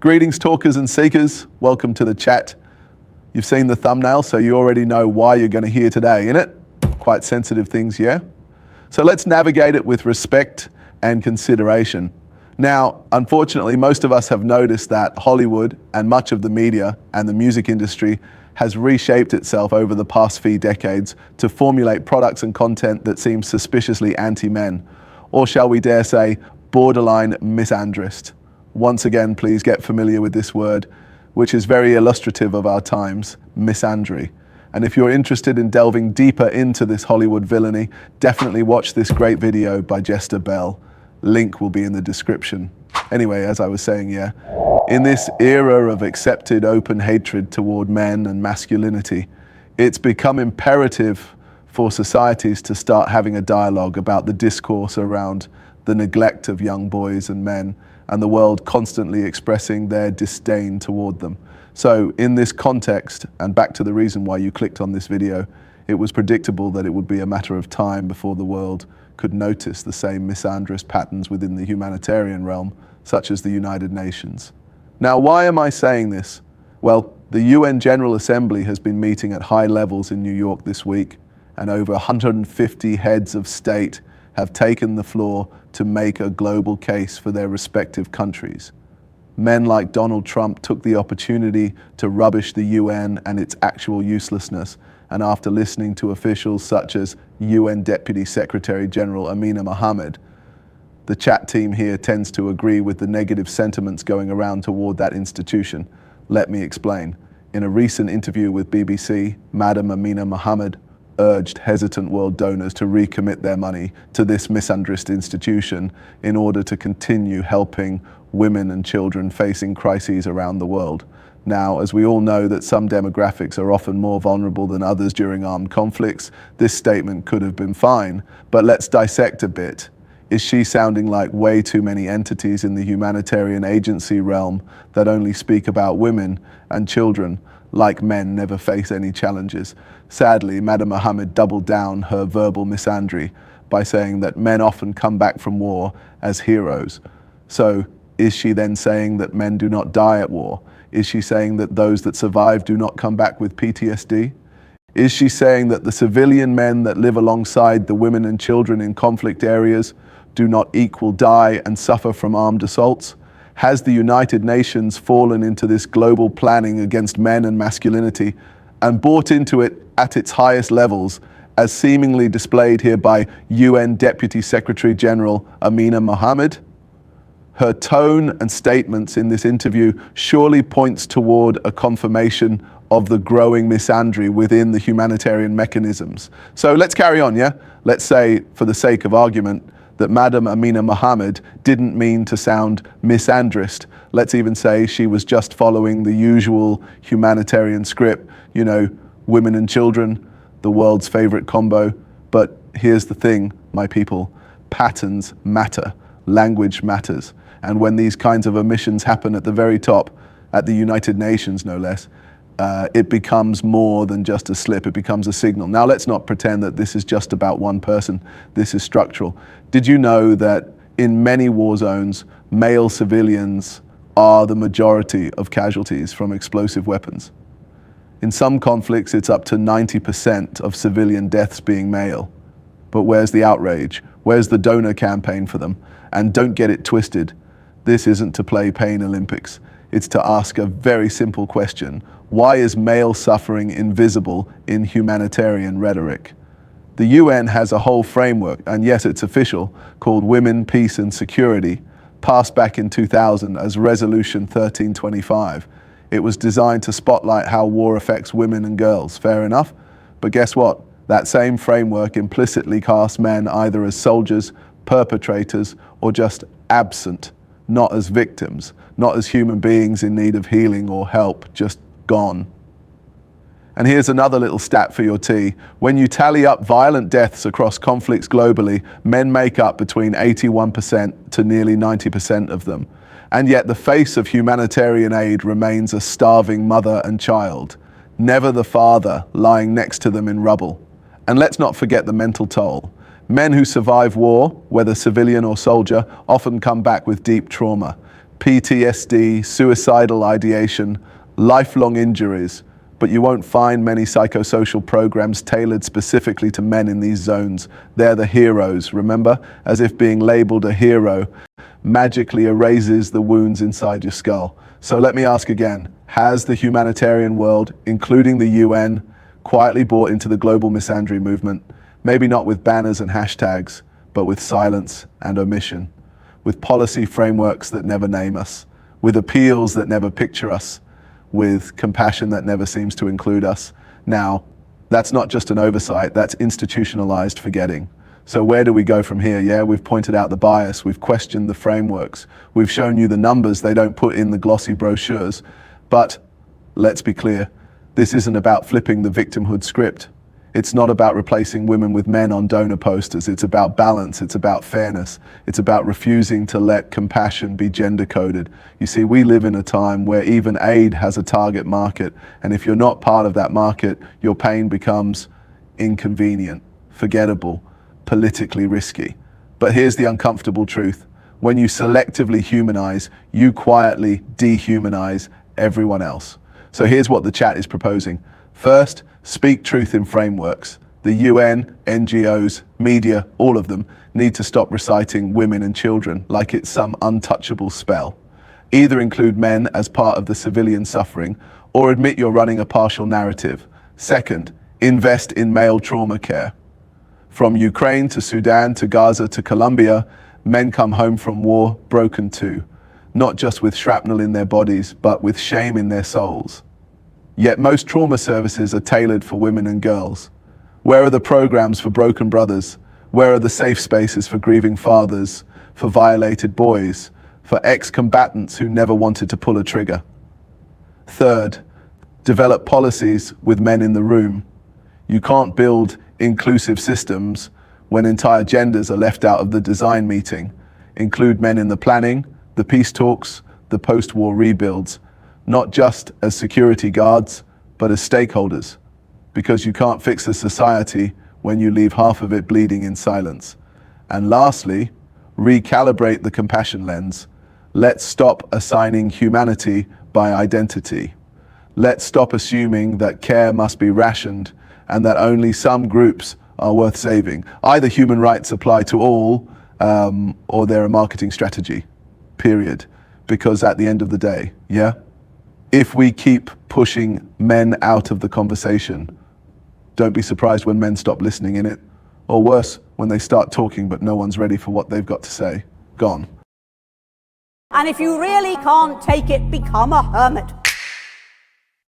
Greetings, talkers and seekers. Welcome to the chat. You've seen the thumbnail, so you already know why you're going to hear today, innit? Quite sensitive things, yeah? So let's navigate it with respect and consideration. Now, unfortunately, most of us have noticed that Hollywood and much of the media and the music industry has reshaped itself over the past few decades to formulate products and content that seem suspiciously anti-men, or shall we dare say, borderline misandrist. Once again, please get familiar with this word, which is very illustrative of our times, misandry. And if you're interested in delving deeper into this Hollywood villainy, definitely watch this great video by Jester Bell. Link will be in the description. Anyway, as I was saying, yeah, in this era of accepted open hatred toward men and masculinity, it's become imperative for societies to start having a dialogue about the discourse around the neglect of young boys and men, and the world constantly expressing their disdain toward them. So in this context, and back to the reason why you clicked on this video, it was predictable that it would be a matter of time before the world could notice the same misandrist patterns within the humanitarian realm, such as the United Nations. Now, why am I saying this? Well, the UN General Assembly has been meeting at high levels in New York this week, and over 150 heads of state have taken the floor to make a global case for their respective countries. Men like Donald Trump took the opportunity to rubbish the UN and its actual uselessness, and after listening to officials such as UN Deputy Secretary General Amina Mohammed, the chat team here tends to agree with the negative sentiments going around toward that institution. Let me explain. In a recent interview with BBC, Madam Amina Mohammed urged hesitant world donors to recommit their money to this misandrist institution in order to continue helping women and children facing crises around the world. Now, as we all know that some demographics are often more vulnerable than others during armed conflicts, this statement could have been fine, but let's dissect a bit. Is she sounding like way too many entities in the humanitarian agency realm that only speak about women and children, like men never face any challenges? Sadly, Madam Mohammed doubled down her verbal misandry by saying that men often come back from war as heroes. So is she then saying that men do not die at war? Is she saying that those that survive do not come back with PTSD? Is she saying that the civilian men that live alongside the women and children in conflict areas do not equal die and suffer from armed assaults? Has the United Nations fallen into this global planning against men and masculinity and bought into it at its highest levels, as seemingly displayed here by UN Deputy Secretary General Amina Mohammed? Her tone and statements in this interview surely points toward a confirmation of the growing misandry within the humanitarian mechanisms. So let's carry on, yeah? Let's say, for the sake of argument, that Madam Amina Mohammed didn't mean to sound misandrist. Let's even say she was just following the usual humanitarian script, you know, women and children, the world's favorite combo. But here's the thing, my people, patterns matter, language matters. And when these kinds of omissions happen at the very top, at the United Nations no less, it becomes more than just a slip, it becomes a signal. Now let's not pretend that this is just about one person, this is structural. Did you know that in many war zones, male civilians are the majority of casualties from explosive weapons? In some conflicts, it's up to 90% of civilian deaths being male. But where's the outrage? Where's the donor campaign for them? And don't get it twisted. This isn't to play Pain Olympics. It's to ask a very simple question. Why is male suffering invisible in humanitarian rhetoric? The UN has a whole framework, and yes, it's official, called Women, Peace and Security, passed back in 2000 as Resolution 1325. It was designed to spotlight how war affects women and girls, fair enough? But guess what? That same framework implicitly casts men either as soldiers, perpetrators, or just absent, not as victims, not as human beings in need of healing or help, just gone. And here's another little stat for your tea. When you tally up violent deaths across conflicts globally, men make up between 81% to nearly 90% of them. And yet the face of humanitarian aid remains a starving mother and child, never the father lying next to them in rubble. And let's not forget the mental toll. Men who survive war, whether civilian or soldier, often come back with deep trauma. PTSD, suicidal ideation, lifelong injuries, but you won't find many psychosocial programs tailored specifically to men in these zones. They're the heroes, remember? As if being labeled a hero magically erases the wounds inside your skull. So let me ask again, has the humanitarian world, including the UN, quietly bought into the global misandry movement? Maybe not with banners and hashtags, but with silence and omission, with policy frameworks that never name us, with appeals that never picture us, with compassion that never seems to include us. Now, that's not just an oversight, that's institutionalized forgetting. So where do we go from here? Yeah, we've pointed out the bias, we've questioned the frameworks, we've shown you the numbers they don't put in the glossy brochures. But let's be clear, this isn't about flipping the victimhood script. It's not about replacing women with men on donor posters. It's about balance. It's about fairness. It's about refusing to let compassion be gender coded. You see, we live in a time where even aid has a target market. And if you're not part of that market, your pain becomes inconvenient, forgettable, politically risky. But here's the uncomfortable truth. When you selectively humanize, you quietly dehumanize everyone else. So here's what the chat is proposing. First, speak truth in frameworks. The UN, NGOs, media, all of them need to stop reciting women and children like it's some untouchable spell. Either include men as part of the civilian suffering or admit you're running a partial narrative. Second, invest in male trauma care. From Ukraine to Sudan to Gaza to Colombia, men come home from war broken too, not just with shrapnel in their bodies, but with shame in their souls. Yet most trauma services are tailored for women and girls. Where are the programs for broken brothers? Where are the safe spaces for grieving fathers, for violated boys, for ex-combatants who never wanted to pull a trigger? Third, develop policies with men in the room. You can't build inclusive systems when entire genders are left out of the design meeting. Include men in the planning, the peace talks, the post-war rebuilds, not just as security guards, but as stakeholders, because you can't fix a society when you leave half of it bleeding in silence. And lastly, recalibrate the compassion lens. Let's stop assigning humanity by identity. Let's stop assuming that care must be rationed and that only some groups are worth saving. Either human rights apply to all, or they're a marketing strategy, period. Because at the end of the day, yeah, if we keep pushing men out of the conversation, don't be surprised when men stop listening in it. Or worse, when they start talking but no one's ready for what they've got to say. Gone. And if you really can't take it, become a hermit.